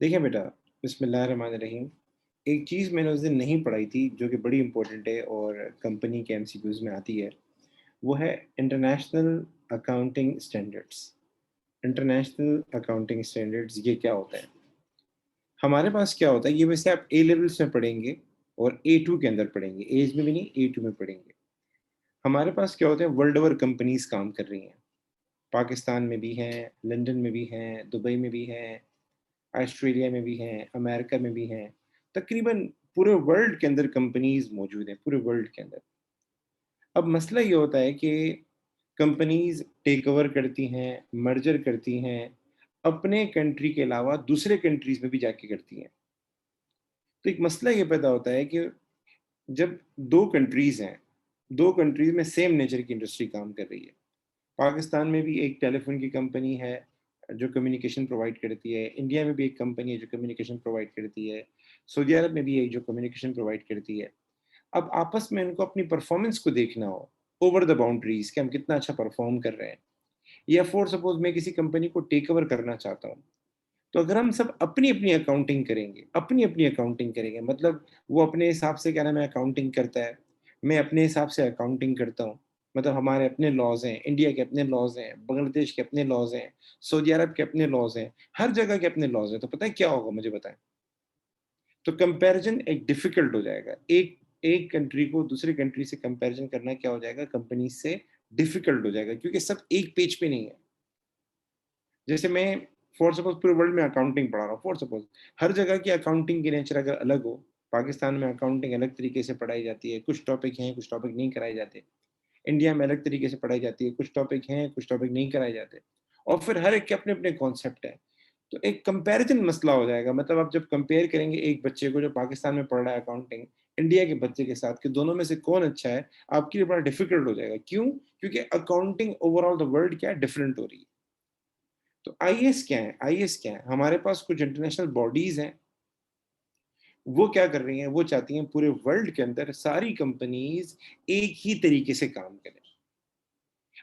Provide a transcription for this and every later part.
देखिए बेटा, बिस्मिल्लाहिर्रहमानिर्रहीम। एक चीज़ मैंने उस दिन नहीं पढ़ाई थी जो कि बड़ी इम्पोर्टेंट है और कंपनी के एमसीक्यूज़ में आती है, वो है international accounting standards. International accounting standards ये क्या होता है? हमारे पास क्या होता है, ये वैसे आप ए लेवल्स में पढ़ेंगे और ए2 के अंदर पढ़ेंगे, एज में भी नहीं ए2 में पढ़ेंगे। हमारे पास क्या होता है, वर्ल्ड ओवर कंपनीज़ काम कर रही हैं। पाकिस्तान में भी हैं, लंदन में भी हैं, दुबई में भी हैं, ऑस्ट्रेलिया में भी हैं, अमेरिका में भी हैं, तकरीबन पूरे वर्ल्ड के अंदर कंपनीज़ मौजूद हैं, पूरे वर्ल्ड के अंदर। अब मसला ये होता है कि कंपनीज़ टेक ओवर करती हैं, मर्जर करती हैं, अपने कंट्री के अलावा दूसरे कंट्रीज़ में भी जाके करती हैं। तो एक मसला ये पैदा होता है कि जब 2 कंट्रीज़ हैं, 2 कंट्रीज़ में सेम नेचर की इंडस्ट्री काम कर रही है। पाकिस्तान में भी एक टेलीफ़ोन की कंपनी है, जो कम्युनिकेशन प्रोवाइड करती है। इंडिया में भी एक कंपनी है, जो कम्युनिकेशन प्रोवाइड करती है। सऊदी अरब में भी है, जो कम्युनिकेशन प्रोवाइड करती है। अब आपस में इनको अपनी परफ़ॉर्मेंस को देखना हो, ओवर द बाउंड्रीज़ कि हम कितना अच्छा परफ़ॉर्म कर रहे हैं। या फ़ॉर सपोज़ मैं किसी कंपनी को टेक ओवर करना चाहता हूँ, तो अगर हम सब अपनी-अपनी अकाउंटिंग करेंगे, अपनी-अपनी अकाउंटिंग करेंगे, मतलब वो अपने हिसाब से क्या नाम है अकाउंटिंग करता है, मैं अपने हिसाब से अकाउंटिंग करता हूँ। मतलब हमारे अपने लॉज़ हैं, इंडिया के अपने लॉज़ हैं, बांग्लादेश के अपने लॉज़ हैं, सऊदी अरब के अपने लॉज़ हैं, हर जगह के अपने लॉज़ हैं। तो पता है क्या होगा मुझे बताएँ? तो कंपैरिज़न एक डिफ़िकल्ट हो जाएगा। एक एक कंट्री को दूसरी कंट्री से कंपैरिज़न करना क्या हो जाएगा कंपनीज़ से डिफ़िकल्ट हो जाएगा क्योंकि सब एक पेज पे नहीं है। जैसे मैं फॉर सपोज़ पूरे वर्ल्ड में अकाउंटिंग पढ़ा रहा हूँ, फॉर सपोज़ हर जगह की अकाउंटिंग की नेचर अगर अलग हो, पाकिस्तान में अकाउंटिंग अलग तरीके से पढ़ाई जाती है, कुछ टॉपिक हैं, कुछ टॉपिक नहीं कराए जाते। इंडिया में अलग तरीके से पढ़ाई जाती है, कुछ टॉपिक हैं, कुछ टॉपिक नहीं कराए जाते। और फिर हर एक के अपने-अपने कॉन्सेप्ट हैं। तो एक कंपैरिज़न मसला हो जाएगा, मतलब आप जब कंपेयर करेंगे एक बच्चे को जो पाकिस्तान में पढ़ रहा है अकाउंटिंग, इंडिया के बच्चे के साथ कि दोनों में से कौन अच्छा है, आपके लिए बड़ा डिफ़िकल्ट हो जाएगा। क्यों? क्योंकि अकाउंटिंग ओवरऑल द वर्ल्ड क्या है, डिफरेंट हो रही है। तो आईएएस क्या है? आईएएस क्या है? हमारे पास कुछ इंटरनेशनल बॉडीज़ हैं, वो क्या कर रही हैं, वो चाहती हैं पूरे वर्ल्ड के अंदर सारी कंपनीज़ एक ही तरीके से काम करें।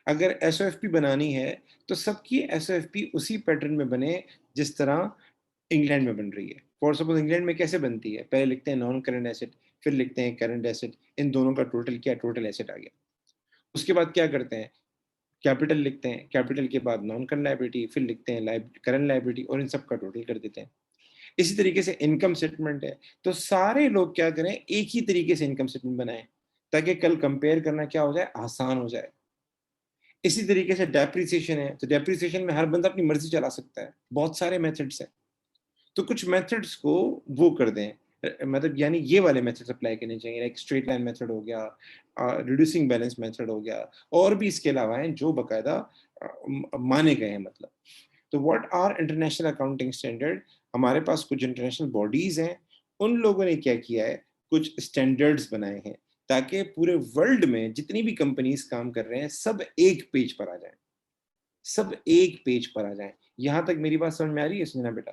अगर एसओएफपी बनानी है, तो सबकी एसओएफपी उसी पैटर्न में बने, जिस तरह इंग्लैंड में बन रही है। फॉर सपोज़ इंग्लैंड में कैसे बनती है? पहले लिखते हैं नॉन करंट एसेट, फिर लिखते हैं करंट एसेट, इन दोनों का टोटल क्या है? टोटल एसेट आ गया। उसके बाद क्या करते हैं? कैपिटल लिखते हैं, कैपिटल के बाद नॉन करंट लायबिलिटी, फिर लिखते हैं करंट लायबिलिटी और इन सब का टोटल कर देते हैं। इसी तरीके से इनकम स्टेटमेंट है, तो सारे लोग क्या करें, एक ही तरीके से इनकम स्टेटमेंट बनाएँ, ताकि कल कंपेयर करना क्या हो जाए, आसान हो जाए। इसी तरीके से डेप्रिसिएशन है, तो डेप्रिसिएशन में हर बंदा अपनी मर्ज़ी चला सकता है, बहुत सारे मेथड्स हैं। तो कुछ मेथड्स को वो कर दें, मतलब यानी ये वाले मेथड्स अप्लाई करने चाहिए, लाइक स्ट्रेट लाइन मेथड हो गया, रिड्यूसिंग बैलेंस मेथड हो गया, और भी इसके अलावा हैं जो बाकायदा माने गए हैं मतलब। तो what are international accounting standard? हमारे पास कुछ इंटरनेशनल बॉडीज़ हैं, उन लोगों ने क्या किया है, कुछ स्टैंडर्ड्स बनाए हैं, ताकि पूरे वर्ल्ड में जितनी भी कंपनीज़ काम कर रहे हैं, सब एक पेज पर आ जाएँ, सब एक पेज पर आ जाएँ। यहाँ तक मेरी बात समझ में आ रही है सुनना बेटा?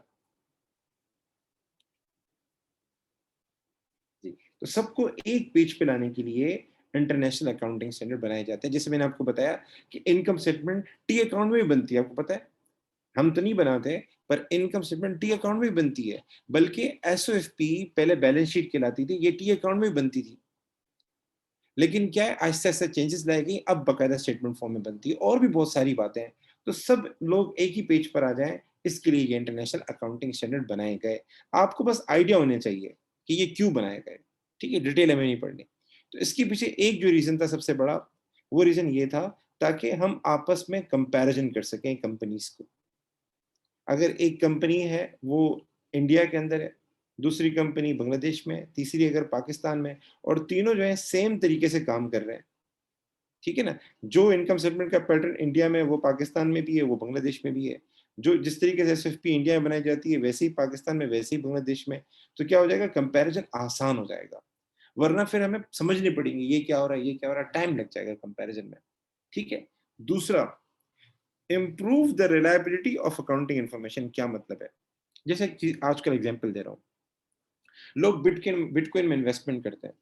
जी, तो सबको एक पेज पे लाने के लिए इंटरनेशनल अकाउंटिंग स्टैंडर्ड बनाए जाते हैं। जैसे मैंने आपको बताया कि इनकम स्टेटमेंट टी अकाउंट में भी बनती है, आपको पता है? हम तो नहीं बनाते, पर इनकम स्टेटमेंट टी अकाउंट में भी बनती है। बल्कि एसओएफपी पहले बैलेंस शीट कहलाती थी, ये टी अकाउंट में भी बनती थी। लेकिन क्या है, आहिस्ता-आहिस्ता चेंजेस लाई गई, अब बाकायदा स्टेटमेंट फॉर्म में बनती है, और भी बहुत सारी बातें हैं। तो सब लोग एक ही पेज पर आ जाएँ, इसके लिए ये इंटरनेशनल अकाउंटिंग स्टैंडर्ड बनाए गए। आपको बस आइडिया होने चाहिए कि ये क्यों बनाए गए, ठीक है? डिटेल हमें नहीं पढ़नी। तो इसके पीछे एक जो रीज़न था सबसे बड़ा, वो रीज़न ये था ताकि हम आपस में कंपैरिज़न कर सकें कंपनीज़ को। अगर एक कंपनी है वो इंडिया के अंदर है, दूसरी कंपनी बांग्लादेश में है, तीसरी अगर पाकिस्तान में है, और तीनों जो है सेम तरीके से काम कर रहे हैं, ठीक है ना? जो इनकम स्टेटमेंट का पैटर्न इंडिया में है, वो पाकिस्तान में भी है, वो बांग्लादेश में भी है। जो जिस तरीके से एसएफपी इंडिया में बनाई जाती है, वैसे ही पाकिस्तान में, वैसे ही बांग्लादेश में। तो क्या हो जाएगा, कंपैरिज़न आसान हो जाएगा। वरना फिर हमें समझनी पड़ेंगी, ये क्या हो रहा है, ये क्या हो रहा है, टाइम लग जाएगा कंपैरिज़न में, ठीक है? दूसरा, improve the reliability of accounting information क्या मतलब है? जैसे कि आजकल एग्ज़ाम्पल दे रहा हूँ। लोग बिटकॉइन में इन्वेस्टमेंट करते हैं।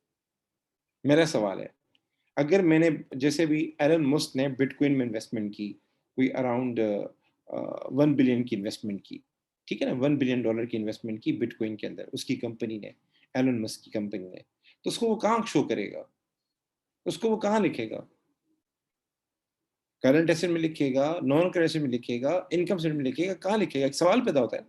मेरा सवाल है, अगर मैंने जैसे भी एलन मस्क ने बिटकॉइन में इन्वेस्टमेंट की, कोई अराउंड 1 बिलियन की इन्वेस्टमेंट की। ठीक है ना, $1 बिलियन की इन्वेस्टमेंट की बिटकॉइन के अंदर उसकी कंपनी ने, एलन मस्क की कंपनी ने। तो उसको वो कहाँ शो करेगा? उसको वो कहाँ लिखेगा? करंट एसेट में लिखेगा, नॉन करंट एसेट में लिखेगा, इनकम स्टेटमेंट में लिखेगा, कहाँ लिखेगा? एक सवाल पैदा होता है।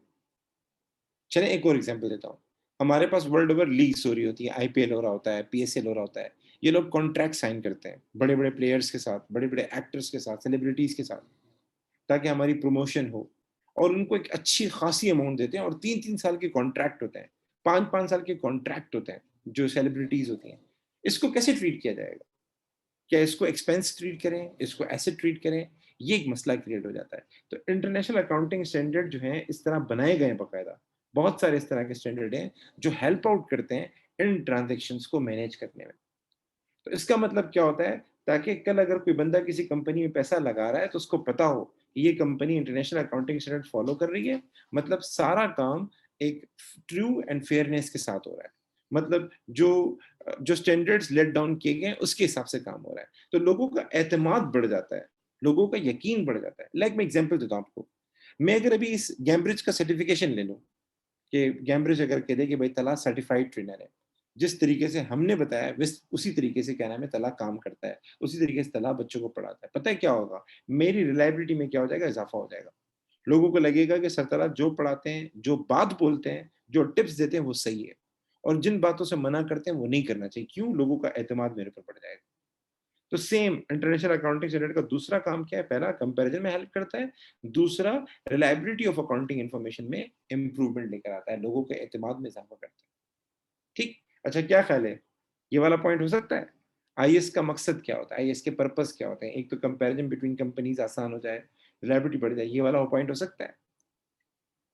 चलें एक और एग्जांपल देता हूँ। हमारे पास वर्ल्ड ओवर लीग्स हो रही होती है, आईपीएल हो रहा होता है, पीएसएल हो रहा होता है। ये लोग कॉन्ट्रैक्ट साइन करते हैं, बड़े-बड़े प्लेयर्स के साथ, बड़े-बड़े एक्टर्स के साथ, सेलिब्रिटीज़ के साथ, ताकि हमारी प्रमोशन हो, और उनको एक अच्छी खासी अमाउंट देते हैं, और 3-3 साल के कॉन्ट्रैक्ट होते हैं, 5-5 साल के कॉन्ट्रैक्ट होते हैं, जो सेलिब्रिटीज़ होती हैं। इसको कैसे ट्रीट किया जाएगा? क्या इसको एक्सपेंस ट्रीट करें, इसको एसेट ट्रीट करें? ये एक मसला क्रिएट हो जाता है। तो इंटरनेशनल अकाउंटिंग स्टैंडर्ड जो हैं, इस तरह बनाए गए हैं बाकायदा। बहुत सारे इस तरह के स्टैंडर्ड हैं, जो हेल्प आउट करते हैं इन ट्रांज़ैक्शंस को मैनेज करने में। तो इसका मतलब क्या होता है? ताकि कल अगर कोई बंदा किसी कंपनी में पैसा लगा रहा है, तो उसको पता हो कि ये company international accounting standard follow कर रही है, मतलब सारा काम एक ट्रू एंड फेयरनेस के साथ हो रहा है। मतलब जो स्टैंडर्ड्स लेट डाउन किए गए हैं, उसके हिसाब से काम हो रहा है। तो लोगों का एतमाद बढ़ जाता है, लोगों का यकीन बढ़ जाता है। लाइक मैं एग्ज़ाम्पल देता हूँ आपको। मैं अगर अभी इस कैम्ब्रिज का सर्टिफिकेशन ले लूँ, कि कैम्ब्रिज अगर कह दे कि भाई तला सर्टिफाइड ट्रेनर है, जिस तरीके से हमने बताया विस उसी तरीके से क्या नाम है तला काम करता है, उसी तरीके से तला बच्चों को पढ़ाता है। पता है क्या होगा? मेरी रिलायबिलिटी में क्या हो जाएगा? इज़ाफ़ा हो जाएगा। लोगों को लगेगा कि सरतला जो पढ़ाते हैं, जो बात बोलते हैं, जो टिप्स देते हैं वो सही है, और जिन बातों से मना करते हैं वो नहीं करना चाहिए। क्यों? लोगों का एतमाद मेरे ऊपर बढ़ जाएगा। तो सेम इंटरनेशनल अकाउंटिंग स्टैंडर्ड का दूसरा काम क्या है? पहला कंपैरिजन में हेल्प करता है, दूसरा रिलायबिलिटी ऑफ अकाउंटिंग इन्फॉर्मेशन में इम्प्रूवमेंट लेकर आता है, लोगों के एतमाद में इज़ाफ़ा करता है। ठीक? अच्छा, क्या ख़्याल है? ये वाला पॉइंट हो सकता है? आईएएस का मकसद क्या होता है? आईएएस के पर्पज़ क्या होते हैं? एक तो कंपैरिजन बिटवीन कंपनीज़ आसान हो जाए, रिलायबिलिटी बढ़ जाए, ये वाला वो पॉइंट हो सकता है?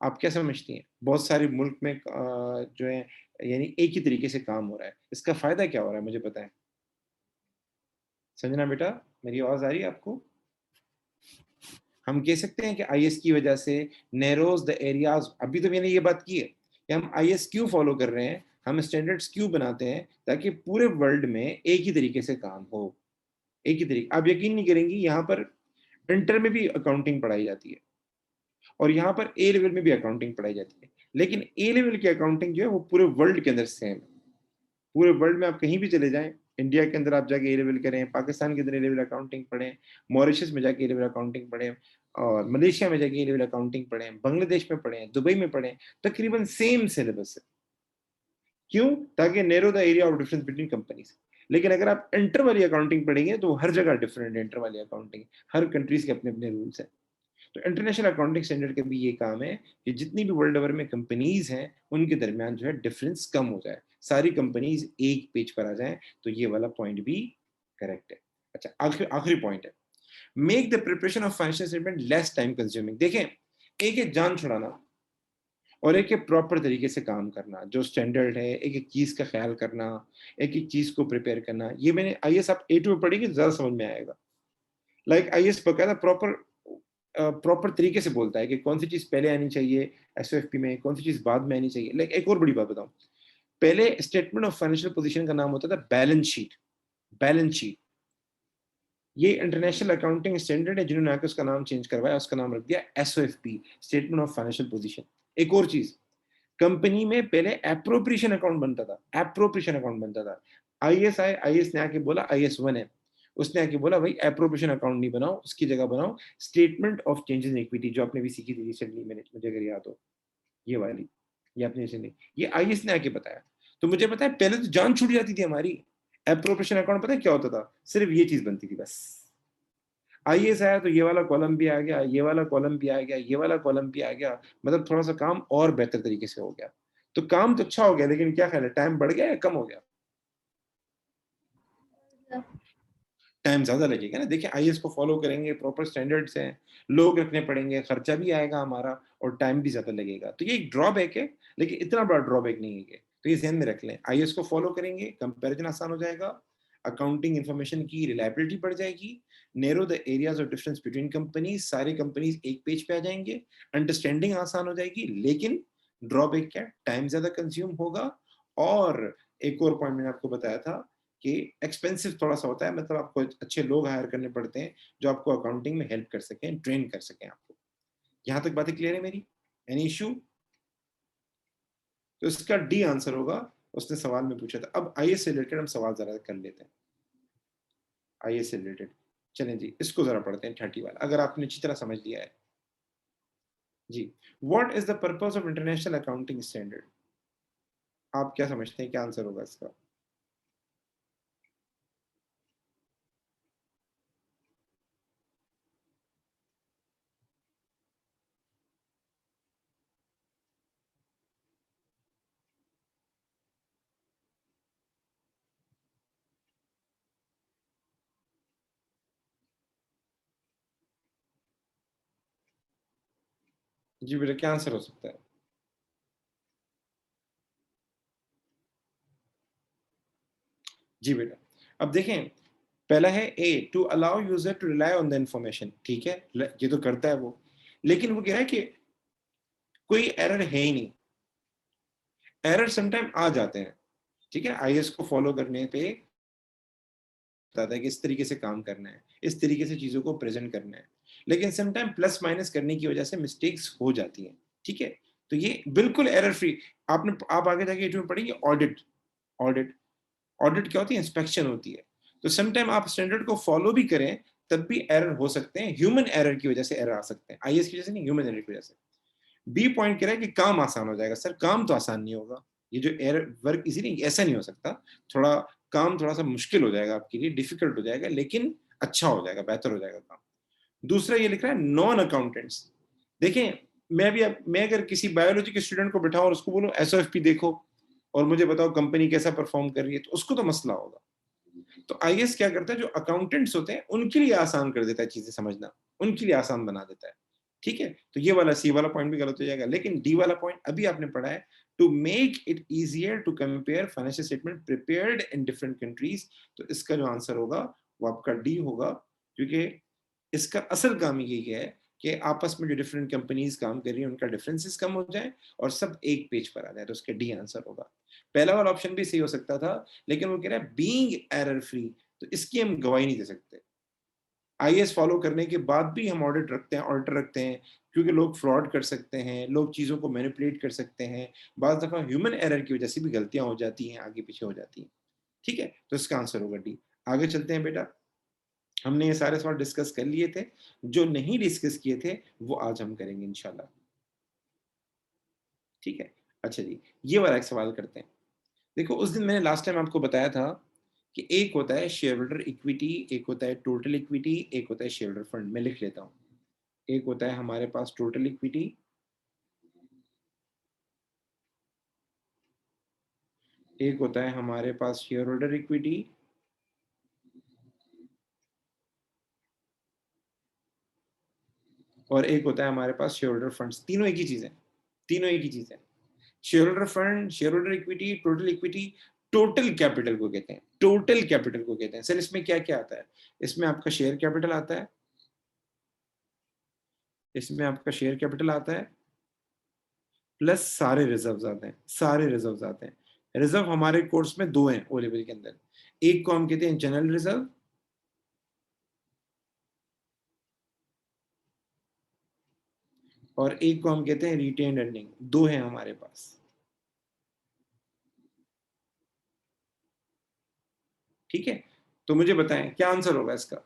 आप क्या समझती हैं? बहुत सारे मुल्क में जो है यानी एक ही तरीके से काम हो रहा है। इसका फ़ायदा क्या हो रहा है मुझे बताएँ? संजना बेटा, मेरी आवाज़ आ रही है आपको? हम कह सकते हैं कि आईएएस की वजह से नैरोज़ द एरियाज़, अभी तो मैंने ये बात की है कि हम आईएएस क्यों फ़ॉलो कर रहे हैं, हम स्टैंडर्ड्स क्यों बनाते हैं, ताकि पूरे वर्ल्ड में एक ही तरीके से काम हो। एक ही तरीके, आप यकीन नहीं करेंगी, यहाँ पर इंटर में भी अकाउंटिंग पढ़ाई जाती है, और यहाँ पर ए लेवल में भी अकाउंटिंग पढ़ाई जाती है। लेकिन ए लेवल की अकाउंटिंग जो है वो पूरे वर्ल्ड के अंदर सेम है। पूरे वर्ल्ड में आप कहीं भी चले जाएँ, इंडिया के अंदर आप जाके ए लेवल करें, पाकिस्तान के अंदर ए लेवल अकाउंटिंग पढ़ें, मॉरिशस में जाके ए लेवल अकाउंटिंग पढ़ें, और मलेशिया में जाके ए लेवल अकाउंटिंग पढ़ें, बांग्लादेश में पढ़ें, दुबई में पढ़ें, तकरीबन सेम सिलेबस है। क्यों? ताकि narrow the area of difference between companies. लेकिन अगर आप इंटर वाली अकाउंटिंग पढ़ेंगे, तो हर जगह डिफरेंट है इंटर वाली अकाउंटिंग। हर कंट्रीज़ के अपने-अपने रूल्स हैं। तो इंटरनेशनल अकाउंटिंग स्टैंडर्ड का भी ये काम है कि जितनी भी वर्ल्ड ओवर में कंपनीज़ हैं, उनके दरमियान जो है डिफरेंस कम हो जाए। सारी कंपनीज़ एक पेज पर आ जाएँ, तो ये वाला पॉइंट भी करेक्ट है। अच्छा, आखिरी आखिरी पॉइंट है, make the preparation of financial statement less time consuming. देखें, एक है जान छुड़ाना, और एक है प्रॉपर तरीके से काम करना, जो स्टैंडर्ड है, एक-एक चीज़ का ख़्याल करना, एक-एक चीज़ को प्रिपेयर करना। ये मैंने आईएएस आप ए टू में पढ़ेंगे तो ज़्यादा समझ में आएगा। लाइक आईएएस बकायदा प्रॉपर तरीके से बोलता है कि कौन सी चीज़ पहले आनी चाहिए एसओएफपी में, कौन सी चीज़ बाद में आनी चाहिए। लाइक एक और बड़ी बात बताऊँ, पहले स्टेटमेंट ऑफ फाइनेंशियल पोज़ीशन का नाम होता था बैलेंस शीट, बैलेंस शीट। ये इंटरनेशनल अकाउंटिंग स्टैंडर्ड है, जिन्होंने आके उसका नाम चेंज करवाया, उसका नाम रख दिया एसओएफपी, स्टेटमेंट ऑफ फाइनेंशियल पोज़ीशन। एक और चीज़, कंपनी में पहले एप्रोप्रिएशन अकाउंट बनता था, एप्रोप्रिएशन अकाउंट बनता था। आईएएस आए, आईएएस ने आके बोला, आईएएस 1 है, उसने आके बोला भाई एप्रोप्रिएशन अकाउंट नहीं बनाओ, उसकी जगह बनाओ statement of changes in equity, जो आपने भी सीखी थी रिसेंटली, मैंने मुझे अगर याद हो, ये वाली, ये आपने रिसेंटली, ये आईएएस ने आके बताया। तो मुझे पता है पहले तो जान छूट जाती थी हमारी। एप्रोप्रिएशन अकाउंट पता है क्या होता था? सिर्फ ये चीज़ बनती थी बस। आईएएस आया तो ये वाला कॉलम भी आ गया, ये वाला कॉलम भी आ गया, ये वाला कॉलम भी आ गया, मतलब थोड़ा-सा काम और बेहतर तरीके से हो गया। तो काम तो अच्छा हो गया, लेकिन क्या ख़्याल है, टाइम बढ़ गया या कम हो गया? टाइम ज़्यादा लगेगा ना। देखिए, आईएएस को फ़ॉलो करेंगे, प्रॉपर स्टैंडर्ड्स हैं, लोग रखने पड़ेंगे, खर्चा भी आएगा हमारा, और टाइम भी ज़्यादा लगेगा। तो ये एक ड्रॉबैक है, लेकिन इतना बड़ा ड्रॉबैक नहीं है ये। तो ये ज़हन में रख लें, आईएएस को फ़ॉलो करेंगे, कंपैरिज़न आसान हो जाएगा, अकाउंटिंग इन्फॉर्मेशन की रिलायबिलिटी बढ़ जाएगी, narrow the areas of difference between companies, सारी कंपनीज़ एक पेज पे आ जाएँगे, अंडरस्टैंडिंग आसान हो जाएगी, लेकिन ड्रॉबैक क्या है? टाइम ज़्यादा कंज़्यूम होगा, और एक और पॉइंट मैंने आपको बताया था कि एक्सपेंसिव थोड़ा-सा होता है, मतलब आपको अच्छे लोग हायर करने पड़ते हैं, जो आपको अकाउंटिंग में हेल्प कर सकें, ट्रेन कर सकें आपको। यहाँ तक बातें क्लियर है मेरी? Any issue? तो इसका डी आंसर होगा, उसने सवाल में पूछा था। अब आईएएस से रिलेटेड हम सवाल जरा कर लेते हैं, आईएएस से रिलेटेड। चलें जी, इसको जरा पढ़ते हैं 30 वाला, अगर आपने अच्छी तरह समझ लिया है जी। What is the purpose of international accounting standard? आप क्या समझते हैं, क्या आंसर होगा इसका? जी बेटा, क्या आंसर हो सकता है? जी बेटा, अब देखें, पहला है A, to allow user to rely on the information. ठीक है, ये तो करता है वो, लेकिन वो कह रहा है कि कोई एरर है ही नहीं। एरर समटाइम आ जाते हैं, ठीक है, आईएएस को फॉलो करने पे बताता है कि इस तरीके से काम करना है, इस तरीके से चीजों को प्रेजेंट करना है, लेकिन समटाइम प्लस माइनस करने की वजह से मिस्टेक्स हो जाती हैं। ठीक है, तो ये बिल्कुल एरर फ्री। आप आगे जाके इसमें पढ़ेंगे ऑडिट। ऑडिट ऑडिट क्या होती है? इंस्पेक्शन होती है। तो समटाइम आप स्टैंडर्ड को फॉलो भी करें, तब भी एरर हो सकते हैं, ह्यूमन एरर की वजह से एरर आ सकते हैं, आईएएस की वजह से नहीं, ह्यूमन एरर की वजह से। बी पॉइंट कह रहा है कि काम आसान हो जाएगा। सर काम तो आसान नहीं होगा, ये जो एरर वर्क इजी नहीं, ऐसा नहीं हो सकता। थोड़ा काम थोड़ा सा मुश्किल हो जाएगा आपके लिए, डिफिकल्ट हो जाएगा, लेकिन अच्छा हो जाएगा, बेहतर हो जाएगा काम। दूसरा ये लिख रहा है नॉन अकाउंटेंट्स। देखें, मैं अगर किसी बायोलॉजी के स्टूडेंट को बिठाऊं और उसको बोलूं एसओएफपी देखो और मुझे बताओ कंपनी कैसा परफॉर्म कर रही है, तो उसको तो मसला होगा। तो आईएएस क्या करता है, जो अकाउंटेंट्स होते हैं उनके लिए आसान कर देता है चीजें समझना, उनके लिए आसान बना देता है। ठीक है, तो ये वाला सी वाला पॉइंट भी गलत हो जाएगा, लेकिन डी वाला पॉइंट अभी आपने पढ़ा है, to make it easier to compare financial statement prepared in different countries. तो इसका जो आंसर होगा वो आपका डी होगा, क्योंकि इसका असल काम यही है कि आपस में जो डिफरेंट कंपनीज काम कर रही हैं उनका डिफरेंसेस कम हो जाए और सब एक पेज पर आ जाए। तो उसका डी आंसर होगा। पहला वाला ऑप्शन भी सही हो सकता था, लेकिन वो कह रहा है बीइंग एरर फ्री, तो इसकी हम गवाही नहीं दे सकते। आईएएस फॉलो करने के बाद भी हम ऑडिट रखते हैं, ऑडिटर रखते हैं, क्योंकि लोग फ्रॉड कर सकते हैं, लोग चीज़ों को मैनिपुलेट कर सकते हैं, बाज़ दफ़ा ह्यूमन एरर की वजह से भी गलतियां हो जाती हैं, आगे पीछे हो जाती हैं। ठीक है, तो इसका आंसर होगा डी। आगे चलते हैं बेटा, हमने ये सारे सवाल डिस्कस कर लिए थे, जो नहीं डिस्कस किए थे वो आज हम करेंगे इंशाल्लाह। ठीक है, अच्छा जी, ये वाला एक सवाल करते हैं। देखो, उस दिन मैंने लास्ट टाइम आपको बताया था कि एक होता है शेयर होल्डर इक्विटी, एक होता है टोटल इक्विटी, एक होता है शेयर होल्डर फंड। मैं लिख लेता हूँ। एक होता है हमारे पास टोटल इक्विटी, एक होता है हमारे पास शेयर होल्डर इक्विटी, और एक होता है हमारे पास शेयर होल्डर फंड्स। तीनों एक ही चीज है, तीनों एक ही चीज है। Share holder fund, share holder equity, total equity, total capital को कहते हैं, टोटल कैपिटल को कहते हैं। सर इसमें क्या क्या आता है? इसमें आपका शेयर कैपिटल आता है, इसमें आपका शेयर कैपिटल आता है, प्लस सारे रिजर्व्स आते हैं, सारे रिजर्व्स आते हैं। रिजर्व हमारे कोर्स में दो हैं ओ लेवल के अंदर, एक को हम कहते हैं जनरल रिजर्व, और एक को हम कहते हैं रिटेन्ड अर्निंग। दो हैं हमारे पास। ठीक है, तो मुझे बताएं क्या आंसर होगा इसका।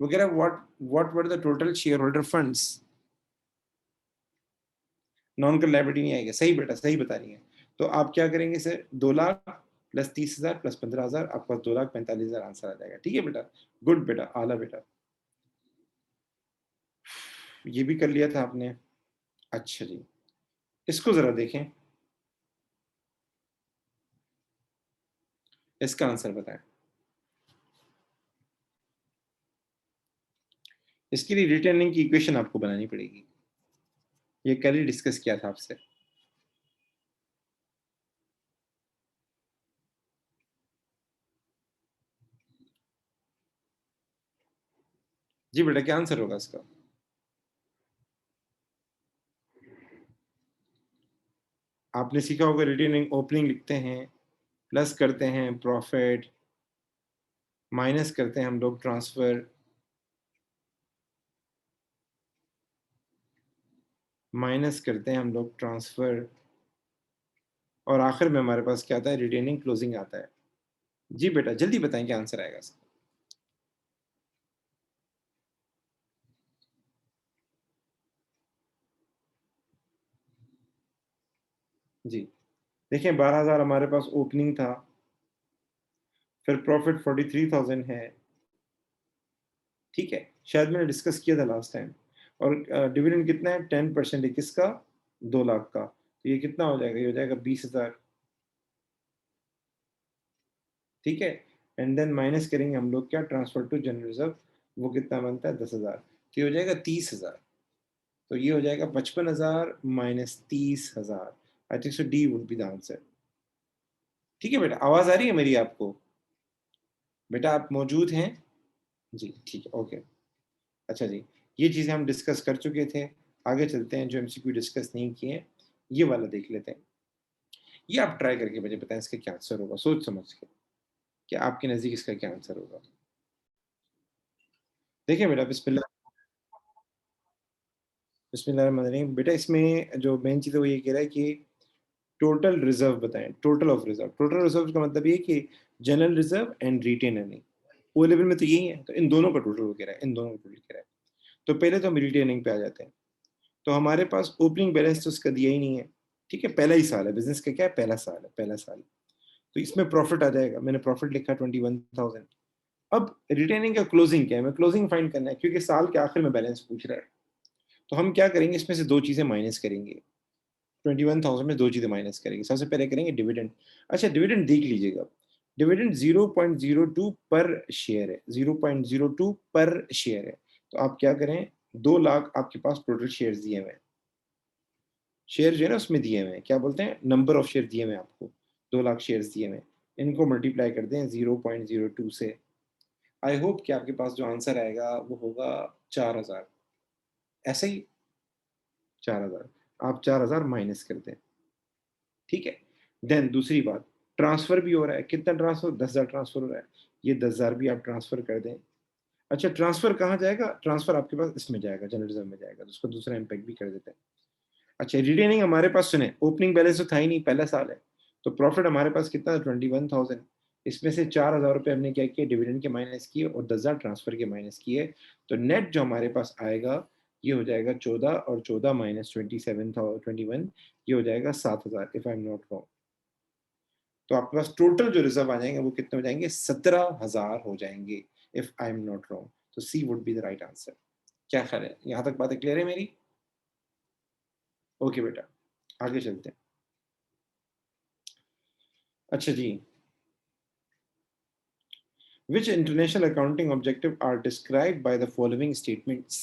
वो कह रहा है what what were the total share holder funds. Non कर लाइबिलिटी नहीं आएगा, सही बेटा, सही बता रही है। तो आप क्या करेंगे सर, 2 लाख प्लस 30,000 प्लस 15,000, आपका 2,45,000 आंसर आ जाएगा। ठीक है बेटा, गुड बेटा, आला बेटा। ये भी कर लिया था आपने। अच्छा जी, इसको जरा देखें, इसका आंसर बताएं। इसके लिए रिटर्निंग की इक्वेशन आपको बनानी पड़ेगी, ये कल ही डिस्कस किया था आपसे। जी बेटा, क्या आंसर होगा इसका? आपने सीखा होगा, रिटेनिंग ओपनिंग लिखते हैं, प्लस करते हैं प्रॉफिट, माइनस करते हैं हम लोग ट्रांसफर, माइनस करते हैं हम लोग ट्रांसफर, और आखिर में हमारे पास क्या आता है, रिटेनिंग क्लोजिंग आता है। जी बेटा जल्दी बताएं क्या आंसर आएगा इसका। जी देखें 12,000 हमारे पास ओपनिंग था, फिर प्रॉफिट 43,000 है, ठीक है, शायद मैंने डिस्कस किया था लास्ट टाइम। और डिविडेंड कितना है, 10% है, किसका, 2 लाख का। तो ये कितना हो जाएगा, ये हो जाएगा 20,000, ठीक है। एंड देन माइनस करेंगे हम लोग क्या, ट्रांसफर टू जनरल रिजर्व, वो कितना बनता है 10,000, तो ये हो जाएगा 30,000। तो ये हो जाएगा 55,000 minus 30,000। I think so D would be the answer. ठीक है बेटा, आवाज आ रही है मेरी आपको? बेटा आप मौजूद हैं? जी ठीक है, ओके। अच्छा जी, ये चीज़ें हम डिस्कस कर चुके थे। आगे चलते हैं, जो एमसीक्यू डिस्कस नहीं किए हैं, ये वाला देख लेते हैं। ये आप ट्राई करके मुझे बताएं इसका क्या आंसर होगा, सोच समझ के कि आपके नज़दीक इसका क्या आंसर होगा। देखिए बेटा, बिस्मिल्लाह, बिस्मिल्लाहिर्रहमानिर्रहीम। बेटा इसमें जो मेन चीज़ है वो ये कह रहा है कि टोटल रिजर्व बताएं, total of reserve. Total reserve का मतलब ये कि general reserve and retain earning, O level में तो यही है, तो इन दोनों का टोटल वो कह रहा है, इन दोनों का टोटल कह रहा है। तो पहले तो हम रिटेनिंग पे आ जाते हैं। तो हमारे पास ओपनिंग बैलेंस तो उसका दिया ही नहीं है, ठीक है, पहला ही साल है बिजनेस का, क्या है, पहला साल है, पहला साल। तो इसमें प्रॉफिट आ जाएगा, मैंने प्रॉफिट लिखा 21,000। अब रिटेनिंग का क्लोजिंग क्या है, मैं क्लोजिंग फाइंड करना है क्योंकि साल के आखिर में बैलेंस पूछ रहा है। तो हम क्या करेंगे, इसमें से दो चीजें माइनस करेंगे। 21,000 में दो चीजें माइनस करेंगे। सबसे पहले करेंगे डिविडेंड। अच्छा डिविडेंड देख लीजिएगा, डिविडेंड 0.02 पर शेयर है, 0.02 पर शेयर है। तो आप क्या करें, 2 लाख आपके पास टोटल शेयर दिए हुए हैं, शेयर जो है ना उसमें दिए हुए हैं, क्या बोलते हैं, नंबर ऑफ शेयर दिए हुए हैं आपको, 2 लाख शेयर दिए हुए हैं। इनको मल्टीप्लाई कर दें 0.02 से। आई होप कि आपके पास जो आंसर आएगा वो होगा 4,000, ऐसे ही 4,000। आप 4,000 माइनस कर दें, ठीक है। देन दूसरी बात, ट्रांसफर भी हो रहा है, कितना ट्रांसफर, 10,000 ट्रांसफर हो रहा है, ये 10,000 भी आप ट्रांसफर कर दें। अच्छा ट्रांसफर कहाँ जाएगा, ट्रांसफर आपके पास इसमें जाएगा, जर्नलिज्म में जाएगा, तो उसको दूसरा इम्पैक्ट भी कर देते हैं। अच्छा रिटेनिंग हमारे पास, सुने, ओपनिंग बैलेंस तो था ही नहीं, पहला साल है। तो प्रॉफिट हमारे पास कितना था, 21,000। इसमें से 4,000 रुपये हमने क्या किया, डिविडेंड के माइनस किए, और 10,000 ट्रांसफर के माइनस किए। तो नेट जो हमारे पास आएगा, ये हो जाएगा 14, और 14 माइनस 21, ये हो जाएगा 7,000, if I am not wrong. तो आपके पास टोटल जो रिजर्व आ जाएंगे वो कितने हो जाएंगे, 17,000 हो जाएंगे, if I am not wrong. तो C would be the right answer. क्या ख्याल है, यहाँ तक बातें क्लियर है मेरी? ओके बेटा, आगे चलते हैं। अच्छा जी, which international accounting objective are described by the following statements?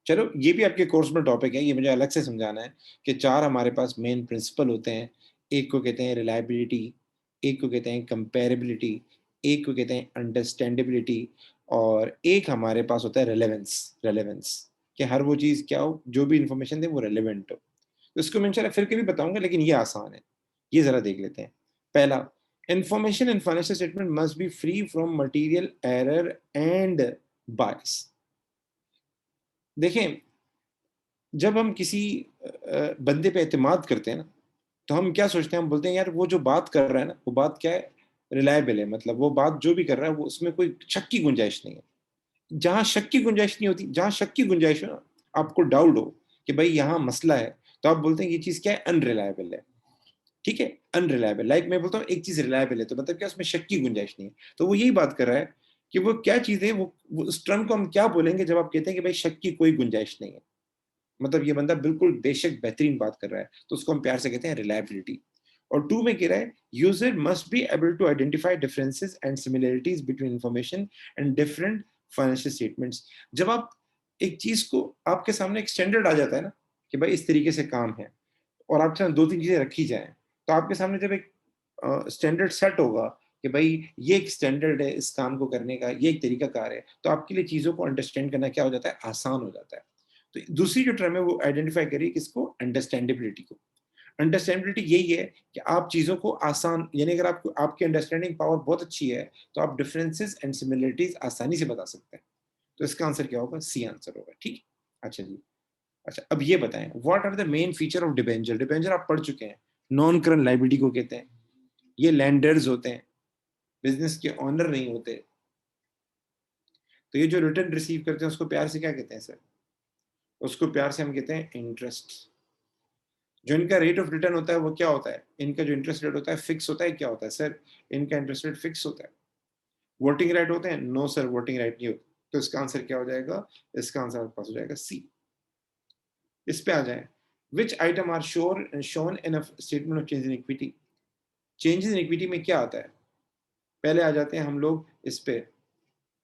चलो ये भी आपके कोर्स में टॉपिक है, ये मुझे अलग से समझाना है कि चार हमारे पास मेन प्रिंसिपल होते हैं। एक को कहते हैं रिलायबिलिटी, एक को कहते हैं कंपेरेबिलिटी, एक को कहते हैं अंडरस्टैंडेबिलिटी, और एक हमारे पास होता है रेलेवेंस। रेलेवेंस कि हर वो चीज़ क्या हो, जो भी इंफॉर्मेशन दे वो रेलेवेंट हो। तो इसको मैं इंशाल्लाह फिर कभी बताऊंगा, लेकिन ये आसान है, ये ज़रा देख लेते हैं। पहला, information in financial statement must be free from material error and bias। देखें, जब हम किसी बंदे पे एतमाद करते हैं ना, तो हम क्या सोचते हैं, हम बोलते हैं यार वो जो बात कर रहा है ना, वो बात क्या है, रिलायबल है, मतलब वो बात जो भी कर रहा है वो उसमें कोई शक की गुंजाइश नहीं है। जहां शक की गुंजाइश नहीं होती, जहां शक की गुंजाइश हो ना, आपको डाउट हो कि भाई यहाँ मसला है, तो आप बोलते हैं ये चीज क्या है, अनरिलायबल है, ठीक है, अनरिलायबल। लाइक मैं बोलता हूँ एक चीज रिलायबल है, तो मतलब क्या, उसमें शक की गुंजाइश नहीं है। तो वो यही बात कर रहा है कि वो क्या चीज है, वो उस टर्म को हम क्या बोलेंगे जब आप कहते हैं कि भाई शक की कोई गुंजाइश नहीं है, मतलब ये बंदा बिल्कुल बेशक बेहतरीन बात कर रहा है, तो उसको हम प्यार से कहते हैं रिलायबिलिटी। और टू में कह रहा है, user must be able to identify differences and similarities between information and different financial statements. जब आप एक चीज को, आपके सामने एक स्टैंडर्ड आ जाता है ना कि भाई इस तरीके से काम है, और आपके सामने दो तीन चीजें रखी जाएं, तो आपके सामने जब एक स्टैंडर्ड सेट होगा कि भाई ये एक स्टैंडर्ड है इस काम को करने का, ये एक तरीका कार है, तो आपके लिए चीजों को अंडरस्टैंड करना क्या हो जाता है, आसान हो जाता है। तो दूसरी जो टर्म है वो आइडेंटिफाई करिए किसको, अंडरस्टैंडेबिलिटी को। अंडरस्टैंडेबिलिटी यही है कि आप चीजों को आसान, यानी अगर आपको आपकी अंडरस्टैंडिंग पावर बहुत अच्छी है, तो आप डिफरेंसेस एंड सिमिलरिटीज आसानी से बता सकते हैं। तो इसका आंसर क्या होगा, सी आंसर होगा, ठीक है। अच्छा जी, अच्छा, अब ये बताएं, what are the main feature of debenture? Debenture आप पढ़ चुके हैं, नॉन करंट लाइबिलिटी को कहते हैं। ये लैंडर्स होते हैं, बिजनेस के ऑनर नहीं होते। तो ये जो रिटर्न रिसीव करते हैं उसको प्यार से क्या कहते हैं सर? उसको प्यार से हम कहते हैं इंटरेस्ट। जो इनका रेट ऑफ रिटर्न होता है वो क्या होता है? इनका जो इंटरेस्ट रेट होता है फिक्स होता है। क्या होता है सर? इनका इंटरेस्ट रेट फिक्स होता है। वोटिंग राइट होते हैं? नो सर, वोटिंग राइट नहीं होता। तो इसका आंसर क्या हो जाएगा? इसका आंसर आपके पास हो जाएगा सी। इस पे आ जाए, which item are shown in statement of change in equity? Changes in equity में क्या आता है? पहले आ जाते हैं हम लोग इस पे,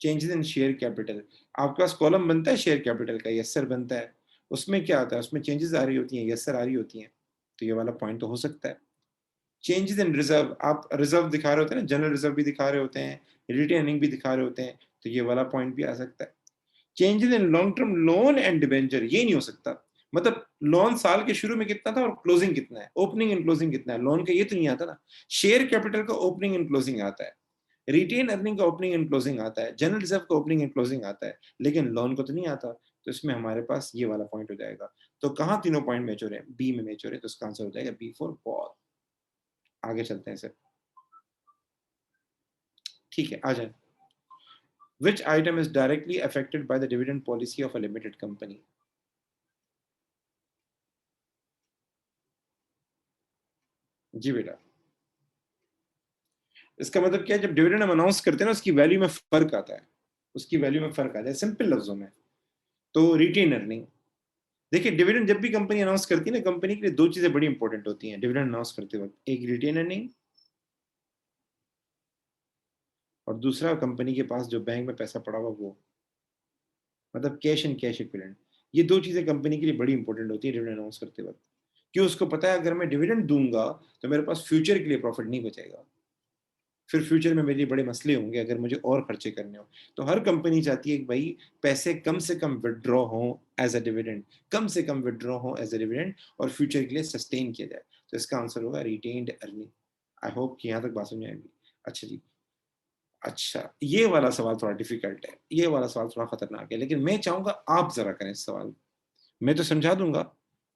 चेंजेस इन शेयर कैपिटल। आपके पास कॉलम बनता है शेयर कैपिटल का? यस सर बनता है। उसमें क्या आता है? उसमें चेंजेस आ रही होती हैं? यस सर आ रही होती हैं। तो ये वाला पॉइंट तो हो सकता है। चेंजेस इन रिजर्व, आप रिजर्व दिखा रहे होते हैं ना, जनरल रिजर्व भी दिखा रहे होते हैं, रिटेनिंग भी दिखा रहे होते हैं, तो ये वाला पॉइंट भी आ सकता है। Changes in long term loan and debenture, ये नहीं हो सकता। मतलब लोन साल के शुरू में कितना था और क्लोजिंग कितना है, ओपनिंग एंड क्लोजिंग कितना है, लोन का ये तो नहीं आता ना। शेयर कैपिटल का ओपनिंग एंड क्लोजिंग आता है, रिटेन अर्निंग का ओपनिंग एंड क्लोजिंग आता है, जनरल रिजर्व का ओपनिंग एंड क्लोजिंग आता है, लेकिन लोन को तो नहीं आता। तो इसमें हमारे पास ये वाला पॉइंट हो जाएगा। तो कहाँ तीनों पॉइंट मैच्योर है? बी में मैच्योर है। तो इसका आंसर हो जाएगा बी फॉर बॉल। आगे चलते हैं सर। ठीक है, आ जाए। Which item is directly affected by the dividend policy of a limited company? जी बेटा, इसका मतलब क्या है? जब डिविडेंड हम अनाउंस करते हैं ना, उसकी वैल्यू में फर्क आता है। उसकी वैल्यू में फर्क आता है, सिंपल लफ्जों में। तो रिटेन अर्निंग, देखिए डिविडेंड जब भी कंपनी अनाउंस करती है ना, कंपनी के लिए दो चीजें बड़ी इंपॉर्टेंट होती हैं डिविडेंड अनाउंस करते वक्त। एक रिटेन अर्निंग, और दूसरा कंपनी के पास जो बैंक में पैसा पड़ा हुआ वो, मतलब कैश एंड कैश इक्विवेलेंट। ये दो चीजें कंपनी के लिए बड़ी इंपॉर्टेंट होती है डिविडेंड अनाउंस करते वक्त। क्यों? उसको पता है अगर मैं डिविडेंड दूंगा तो मेरे पास फ्यूचर के लिए प्रॉफिट नहीं बचेगा, फिर फ्यूचर में मेरे लिए बड़े मसले होंगे अगर मुझे और खर्चे करने हो। तो हर कंपनी चाहती है कि भाई पैसे कम से कम विड्रॉ हो एज अ डिविडेंड, कम से कम विड्रॉ हो एज अ डिविडेंड, और फ्यूचर के लिए सस्टेन किया जाए। तो इसका आंसर होगा रिटेन्ड अर्निंग। आई होप कि यहाँ तक बात समझ आएगी। अच्छा जी। अच्छा, ये वाला सवाल थोड़ा डिफिकल्ट है, ये वाला सवाल थोड़ा खतरनाक है, लेकिन मैं चाहूंगा आप जरा करें इस सवाल। मैं तो समझा दूंगा,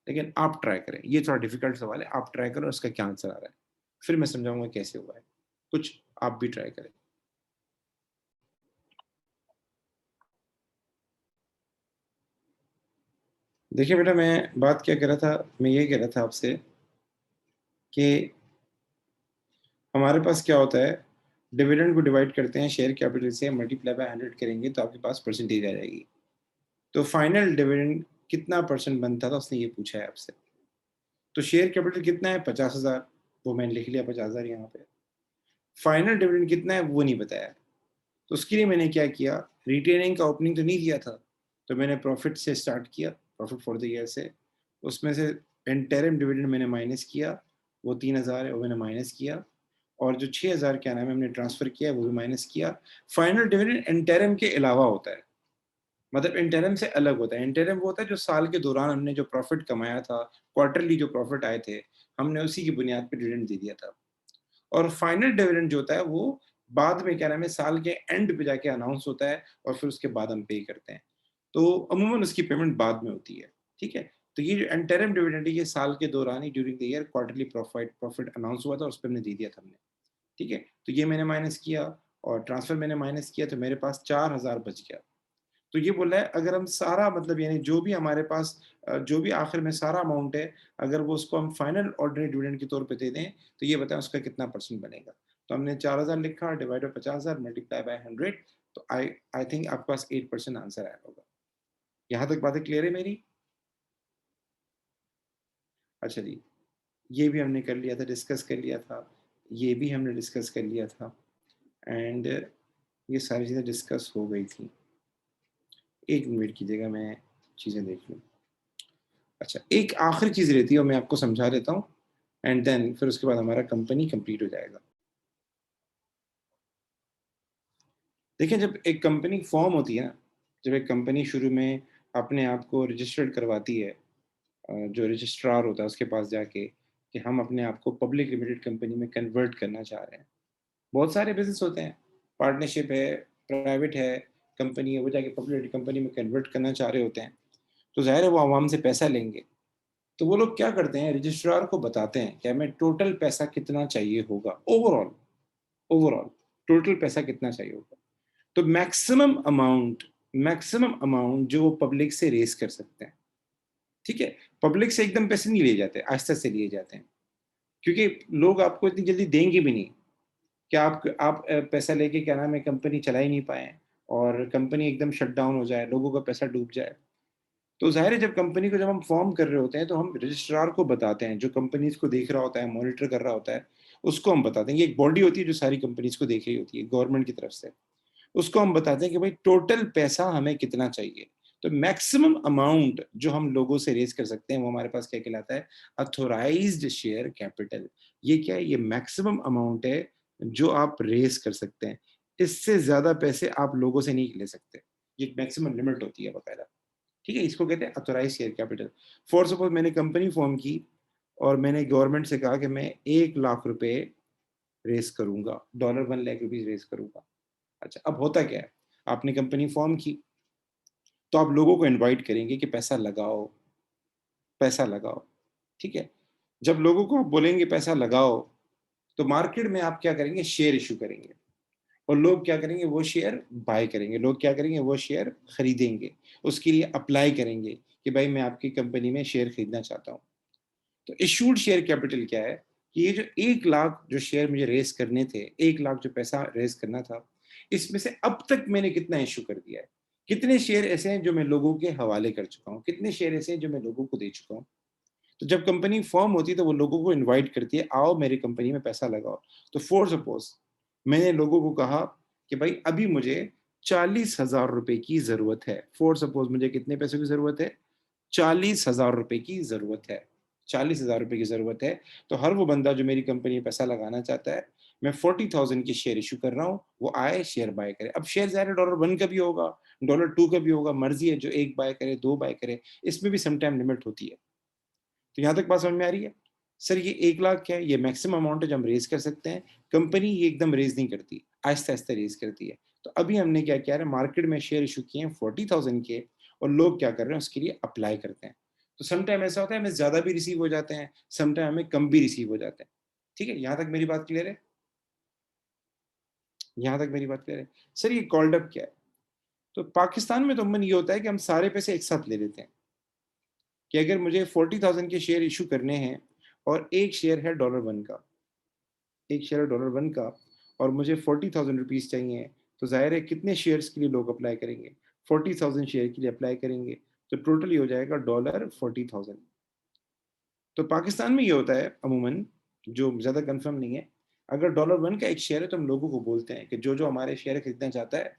लेकिन आप ट्राई करें। ये थोड़ा डिफिकल्ट सवाल है, आप ट्राई करो इसका क्या आंसर आ रहा है, फिर मैं समझाऊंगा कैसे हुआ है। कुछ आप भी ट्राई करें। देखिए बेटा, मैं बात क्या कर रहा था, मैं ये कह रहा था आपसे कि हमारे पास क्या होता है, डिविडेंड को डिवाइड करते हैं शेयर कैपिटल से, मल्टीप्लाई बाय 100 करेंगे तो आपके पास परसेंटेज आ जाएगी। तो फाइनल डिविडेंड कितना परसेंट बनता था, उसने ये पूछा है आपसे। तो शेयर कैपिटल कितना है? 50,000, वो मैंने लिख लिया 50,000 यहाँ पे। फाइनल डिविडेंड कितना है वो नहीं बताया। तो उसके लिए मैंने क्या किया, रिटेनिंग का ओपनिंग तो नहीं दिया था, तो मैंने प्रॉफिट से स्टार्ट किया, प्रॉफिट फॉर द ईयर से। उसमें से इंटरिम डिविडेंड मैंने माइनस किया, वो 3,000 है वो मैंने माइनस किया, और जो 6,000 क्या नाम है हमने ट्रांसफर किया वो भी माइनस किया। फाइनल डिविडेंड इंटरिम के अलावा होता है, मतलब इंटरिम से अलग होता है। इंटरिम वो होता है जो साल के दौरान हमने जो प्रॉफिट कमाया था, क्वार्टरली जो प्रॉफिट आए थे, हमने उसी की बुनियाद पर डिविडेंड दे दिया था। और फाइनल डिविडेंड जो होता है वो बाद में क्या नाम है साल के एंड पे जाके अनाउंस होता है, और फिर उसके बाद हम पे करते हैं। तो अमूमन उसकी पेमेंट बाद में होती है। ठीक है। तो ये जो इंटरिम डिविडेंड है ये साल के दौरान ही during the year quarterly profit profit announce हुआ था और उस पर हमने दे दिया था हमने। ठीक है। तो ये मैंने माइनस किया और ट्रांसफर मैंने माइनस किया, तो मेरे पास 4,000 बच गया। तो ये बोला है अगर हम सारा मतलब यानी जो भी हमारे पास जो भी आखिर में सारा अमाउंट है, अगर वो उसको हम फाइनल ऑर्डिनरी डिविडेंड के तौर पे दे दें, तो ये बताएं उसका कितना परसेंट बनेगा। तो हमने 4,000 लिखा, डिवाइड बाई 50,000 मल्टीप्लाई बाय 100। तो आई आई थिंक आपके पास 8% आंसर आया होगा। यहाँ तक बातें क्लियर है मेरी? अच्छा जी, ये भी हमने कर लिया था, डिस्कस कर लिया था, ये भी हमने डिस्कस कर लिया था, एंड ये सारी चीज़ें डिस्कस हो गई थी। एक मिनट कीजिएगा, मैं चीज़ें देख लूँ। अच्छा, एक आखिरी चीज़ रहती है और मैं आपको समझा देता हूँ, एंड देन फिर उसके बाद हमारा कंपनी कंप्लीट हो जाएगा। देखिए, जब एक कंपनी फॉर्म होती है ना, जब एक कंपनी शुरू में अपने आप को रजिस्टर्ड करवाती है, जो रजिस्ट्रार होता है उसके पास जाके कि हम अपने आप को पब्लिक लिमिटेड कंपनी में कन्वर्ट करना चाह रहे हैं। बहुत सारे बिजनेस होते हैं, पार्टनरशिप है, प्राइवेट है, कंपनी है, वो जाके पब्लिक कंपनी में कन्वर्ट करना चाह रहे होते हैं। तो ज़ाहिर है वो आवाम से पैसा लेंगे। तो वो लोग क्या करते हैं, रजिस्ट्रार को बताते हैं कि हमें टोटल पैसा कितना चाहिए होगा, ओवरऑल ओवरऑल टोटल पैसा कितना चाहिए होगा। तो मैक्सिमम अमाउंट जो वो पब्लिक से रेज़ कर सकते हैं, ठीक है? पब्लिक से एकदम पैसे नहीं लिए जाते, आहिस्ता से लिए जाते हैं, क्योंकि लोग आपको इतनी जल्दी देंगे भी नहीं कि आप पैसा लेके क्या नाम है कंपनी चला ही नहीं पाएँ और कंपनी एकदम शट डाउन हो जाए, लोगों का पैसा डूब जाए। तो ज़ाहिर है जब कंपनी को जब हम फ़ॉर्म कर रहे होते हैं, तो हम रजिस्ट्रार को बताते हैं, जो कंपनीज़ को देख रहा होता है, मॉनिटर कर रहा होता है, उसको हम बताते हैं। ये एक बॉडी होती है जो सारी कंपनीज़ को देख रही होती है, गवर्नमेंट की तरफ से। उसको हम बताते हैं कि भाई टोटल पैसा हमें कितना चाहिए। तो मैक्सिमम अमाउंट जो हम लोगों से रेज़ कर सकते हैं, वो हमारे पास क्या कहलाता है? Authorised share capital. ये क्या है? ये मैक्सिमम अमाउंट है, जो आप रेज़ कर सकते हैं। इससे ज़्यादा पैसे आप लोगों से नहीं ले सकते। ये एक मैक्सिमम लिमिट होती है बाकायदा। ठीक है? इसको कहते हैं authorised share capital. For suppose मैंने कंपनी फ़ॉर्म की और मैंने गवर्नमेंट से कहा कि मैं 1 लाख रुपए रेज़ करूँगा, डॉलर 1 लाख रुपीज़ रेज़ करूँगा। अच्छा, अब होता क्या है? आपने कंपनी फ़ॉर्म की, तो आप लोगों को इनवाइट करेंगे कि पैसा लगाओ, पैसा लगाओ, ठीक है? जब लोगों को आप बोलेंगे पैसा लगाओ, तो मार्केट में आप क्या करेंगे? शेयर इश्यू करेंगे और लोग क्या करेंगे? वो शेयर बाय करेंगे। लोग क्या करेंगे? वो शेयर खरीदेंगे। उसके लिए अप्लाई करेंगे कि भाई मैं आपकी कंपनी में शेयर खरीदना चाहता हूँ। तो इश्यूड शेयर कैपिटल क्या है कि ये जो 1 लाख जो शेयर मुझे रेज़ करने थे, 1 लाख जो पैसा रेज़ करना था, इसमें से अब तक मैंने कितना इश्यू कर दिया है? कितने शेयर ऐसे हैं जो मैं लोगों के हवाले कर चुका हूँ? कितने शेयर ऐसे हैं जो मैं लोगों को दे चुका हूँ? तो जब कंपनी फ़ॉर्म होती है तो वो लोगों को इनवाइट करती है, आओ मेरी कंपनी में पैसा लगाओ। तो फॉर सपोज़ मैंने लोगों को कहा कि भाई अभी मुझे 40,000 रुपए की ज़रूरत है। फॉर सपोज़ मुझे कितने पैसों की ज़रूरत है? 40,000 रुपए की ज़रूरत है। 40,000 रुपए की ज़रूरत है, तो हर वो बंदा जो मेरी कंपनी में पैसा लगाना चाहता है, मैं 40,000 के शेयर इश्यू कर रहा हूँ, वो आए शेयर बाय करे। अब शेयर ज़ाहिर है डॉलर 1 का भी होगा, डॉलर 2 का भी होगा, मर्ज़ी है जो 1 बाय करे, 2 बाय करे, इसमें भी सम टाइम लिमिट होती है। तो यहाँ तक बात समझ में आ रही है? सर ये 1 लाख क्या है? ये मैक्सिमम अमाउंट है जो हम रेज़ कर सकते हैं। कंपनी ये एकदम रेज़ नहीं करती, आहिस्ता-आहिस्ता रेज़ करती है। तो अभी हमने क्या किया है मार्केट में शेयर इश्यू किए हैं 40,000 के और लोग क्या कर रहे हैं उसके लिए अप्लाई करते हैं। तो सम टाइम ऐसा होता है हमें ज़्यादा भी रिसीव हो जाते हैं, सम टाइम हमें कम भी रिसीव हो जाते हैं। ठीक है? यहाँ तक मेरी बात क्लियर है? यहाँ तक मेरी बात क्लियर है? सर ये कॉल्ड अप क्या है? तो पाकिस्तान में तो अमूमन ये होता है कि हम सारे पैसे एक साथ ले लेते हैं, कि अगर मुझे 40,000 के शेयर इश्यू करने हैं और 1 शेयर है डॉलर 1 का, 1 शेयर है डॉलर 1 का और मुझे 40,000 रुपीज़ चाहिए, तो ज़ाहिर है कितने शेयर्स के लिए लोग अप्लाई करेंगे? 40,000 शेयर के लिए अप्लाई करेंगे, तो टोटल ये हो जाएगा डॉलर 40,000। तो पाकिस्तान में ये होता है अमूमन, जो ज़्यादा कन्फर्म नहीं है, अगर डॉलर 1 का 1 शेयर है तो हम लोगों को बोलते हैं कि जो-जो हमारे शेयर खरीदना चाहता है,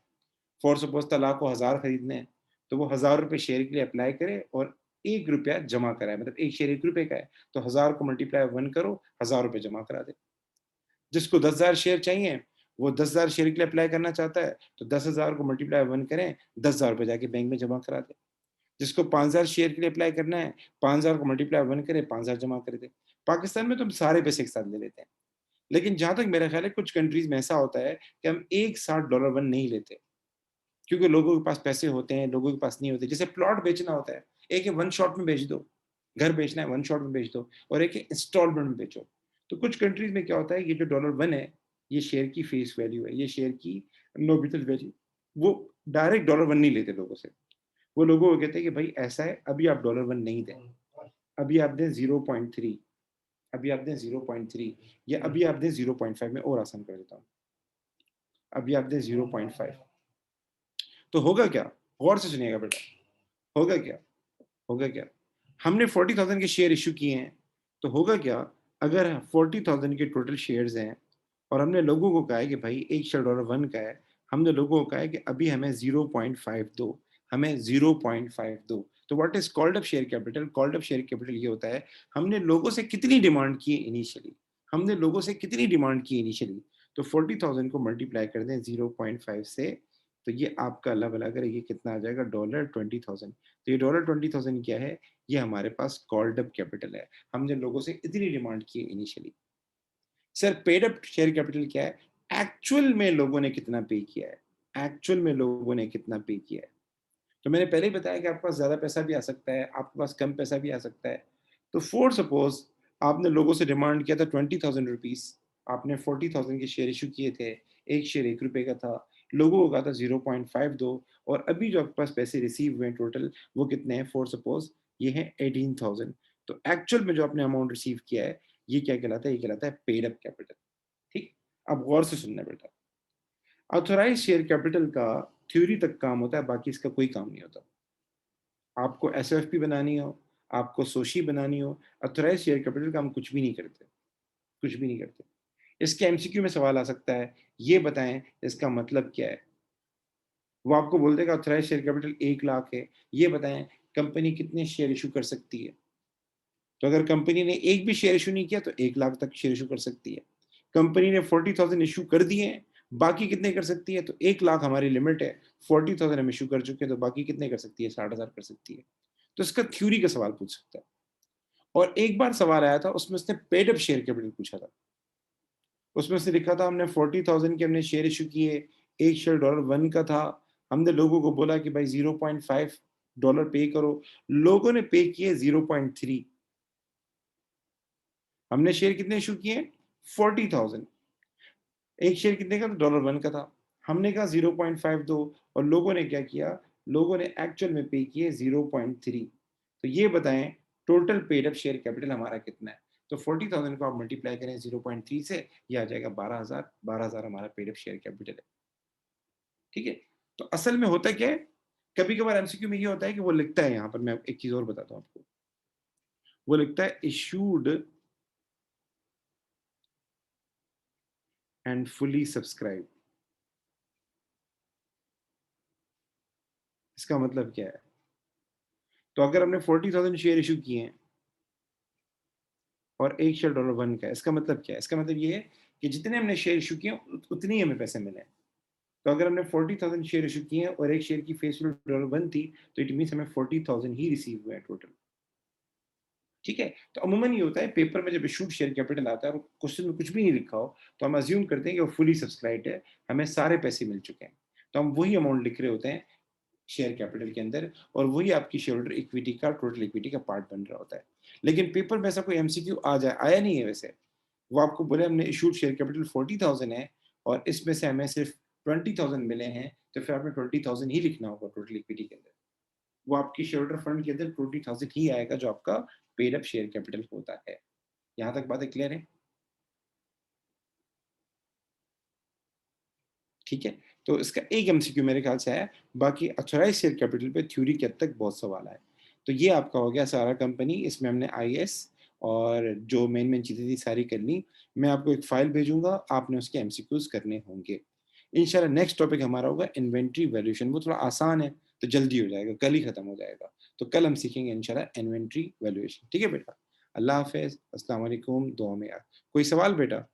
फॉर सपोज़ तला को 1000 खरीदने हैं, तो वो ₹1000 शेयर के लिए अप्लाई करे और ₹1 जमा कराए, मतलब 1 शेयर ₹1 का है, तो 1000 को मल्टीप्लाई 1 करो, ₹1000 जमा करा दे। जिसको 10,000 शेयर चाहिए, वो 10,000 शेयर के लिए अप्लाई करना चाहता है, तो 10,000 को मल्टीप्लाई 1 करें, ₹10,000 जाके बैंक में जमा करा दें। जिसको 5,000 शेयर के लिए अप्लाई करना है, 5,000 को मल्टीप्लाई 1 करें, 5,000 जमा कर दें। पाकिस्तान में तो हम सारे पैसे एक साथ ले लेते हैं। लेकिन जहाँ तक मेरा ख़्याल है कुछ कंट्रीज़ में ऐसा होता है कि हम एक साथ डॉलर 1 नहीं लेते, क्योंकि लोगों के पास पैसे होते हैं, लोगों के पास नहीं होते। जैसे प्लॉट बेचना होता है, एक है वन शॉट में बेच दो, घर बेचना है वन शॉट में बेच दो और एक है इंस्टॉलमेंट में बेचो। तो कुछ कंट्रीज़ में क्या होता है, ये जो डॉलर 1 है, ये शेयर की फेस वैल्यू है, ये शेयर की नॉमिनल वैल्यू, वो डायरेक्ट डॉलर 1 नहीं लेते लोगों से। वो लोगों को कहते हैं कि भाई ऐसा है, अभी आप डॉलर 1 नहीं दें, अभी आप दें 0.3, अभी आप दें 0.3 या अभी आप दें 0.5, मैं और आसान कर देता हूँ, अभी आप दें 0.5। तो होगा क्या? गौर से सुनिएगा बेटा, होगा क्या? होगा क्या? हमने 40,000 के शेयर इश्यू किए हैं, तो होगा क्या? अगर 40,000 के टोटल शेयर्स हैं और हमने लोगों को कहा है कि भाई 1 शेयर डॉलर 1 का है, हमने लोगों को कहा है कि अभी हमें 0.5 दो, हमें 0.5 दो। तो what is called up share capital? Called up share capital ये होता है, हमने लोगों से कितनी डिमांड की है इनिशियली, हमने लोगों से कितनी डिमांड की इनिशियली, तो 40,000 को मल्टीप्लाई कर दें 0.5 से, तो ये आपका अल्लाह भला करे ये कितना आ जाएगा डॉलर 20,000। तो ये डॉलर 20,000 क्या है? ये हमारे पास कॉल्ड अप कैपिटल है। हमने लोगों से इतनी डिमांड की है initially. Sir paid up share capital क्या है? एक्चुअल में लोगों ने कितना पे किया है, एक्चुअल में लोगों ने कितना पे किया है। तो मैंने पहले ही बताया कि आपके पास ज़्यादा पैसा भी आ सकता है, आपके पास कम पैसा भी आ सकता है। तो फॉर सपोज़ आपने लोगों से डिमांड किया था ₹20,000, आपने 40,000 के शेयर इश्यू किए थे, 1 शेयर ₹1 का था, लोगों को कहा था 0.5 दो और अभी जो आपके पास पैसे रिसीव हुए हैं टोटल वो कितने हैं फॉर सपोज़ ये हैं 18,000। तो एक्चुअल में जो आपने अमाउंट रिसीव किया है, ये क्या कहलाता है? ये कहलाता है पेड अप कैपिटल, ठीक? अब गौर से सुनना बेटा। ऑथराइज़्ड शेयर कैपिटल का थ्योरी तक काम होता है, बाकी इसका कोई काम नहीं होता। आपको एसएफपी बनानी हो, आपको सोशी बनानी हो, ऑथराइज़्ड शेयर कैपिटल का हम कुछ भी नहीं करते, कुछ भी नहीं करते। इसके एमसीक्यू में सवाल आ सकता है, ये बताएँ इसका मतलब क्या है? वो आपको बोल देगा ऑथराइज़्ड शेयर कैपिटल 1 लाख है, ये बताएँ कंपनी कितने शेयर इश्यू कर सकती है? तो अगर कंपनी ने एक भी शेयर इश्यू नहीं किया तो 1 लाख तक शेयर इश्यू कर सकती है। कंपनी ने 40,000 इश्यू कर दिए हैं, बाकी कितने कर सकती है? तो 1 लाख हमारी लिमिट है, 40,000 हम इश्यू कर चुके हैं, तो बाकी कितने कर सकती है? 60,000 कर सकती है। तो इसका थ्योरी का सवाल पूछ सकता है। और एक बार सवाल आया था, उसमें उसने पेड अप शेयर कैपिटल पूछा था। उसमें उसने लिखा था हमने 40,000 के हमने शेयर इश्यू किए, 1 शेयर $1 का था। हमने लोगों को बोला कि भाई $0.5 पे करो। लोगों ने पे किए 0.3। हमने शेयर कितने इश्यू किए? 40,000। एक शेयर कितने का? तो $1 का था। हमने कहा 0.5 दो और लोगों ने क्या किया? लोगों ने एक्चुअल में पे किए 0.3। तो ये बताएँ total paid up share capital हमारा कितना है? तो 40,000 को आप मल्टीप्लाई करें 0.3 से, ये आ जाएगा 12,000। 12,000 हमारा पेड अप शेयर कैपिटल है। ठीक है? तो असल में होता क्या है? कभी-कभार एमसीक्यू में ये होता है कि वो लिखता है यहाँ पर, मैं एक चीज़ और बताता हूँ आपको। वो लिखता है इश्यूड एंड फुली सब्सक्राइब्ड। इसका मतलब क्या है? तो अगर हमने 40,000 शेयर इश्यू किए हैं और 1 शेयर $1 का है, इसका मतलब क्या है? इसका मतलब ये है कि जितने हमने शेयर इश्यू किए हैं उतने ही हमें पैसे मिले हैं। तो अगर हमने 40,000 शेयर इश्यू किए हैं और 1 शेयर की फेस वैल्यू $1 थी, तो इट मीन्स हमें 40,000 ही रिसीव हुए हैं टोटल। ठीक है? तो अमूमन ये होता है पेपर में जब इश्यूड शेयर कैपिटल आता है और क्वेश्चन में कुछ भी नहीं लिखा हो, तो हम अज़्यूम करते हैं कि वो फुली सब्सक्राइब्ड है, हमें सारे पैसे मिल चुके हैं। तो हम वही अमाउंट लिख रहे होते हैं शेयर कैपिटल के अंदर और वही आपकी शेयर होल्डर इक्विटी का टोटल इक्विटी का पार्ट बन रहा होता है। लेकिन पेपर में ऐसा कोई एमसीक्यू आ जाए, आया नहीं है वैसे। वो आपको बोले हमने इश्यूड शेयर कैपिटल 40,000 है और इसमें से हमें सिर्फ 20,000 मिले हैं, तो फिर आपने 20,000 ही लिखना होगा टोटल इक्विटी के अंदर। वो आपकी शेयर होल्डर फंड के अंदर 20,000 ही आएगा जो आपका पेड अप शेयर कैपिटल होता है। यहाँ तक बातें क्लियर हैं? ठीक है? तो इसका एक एमसीक्यू मेरे ख्याल से है, बाकी ऑथराइज़्ड शेयर कैपिटल पे थ्योरी के हद तक बहुत सवाल आए। तो ये आपका हो गया सारा कंपनी, इसमें हमने आईएएस और जो मेन-मेन चीज़ें थी सारी कर ली। मैं आपको एक फ़ाइल भेजूँगा, आपने उसके एमसीक्यूज़ करने होंगे। इंशाल्लाह नेक्स्ट टॉपिक हमारा होगा इन्वेंटरी वैल्यूएशन, वो थोड़ा आसान है, तो जल्दी हो जाएगा, कल ही खत्म हो जाएगा। तो कल हम सीखेंगे इंशाल्लाह इन्वेंटरी वैल्यूएशन। ठीक है बेटा? अल्लाह हाफ़िज़, अस्सलाम वालेकुम, दुआ में याद। कोई सवाल बेटा?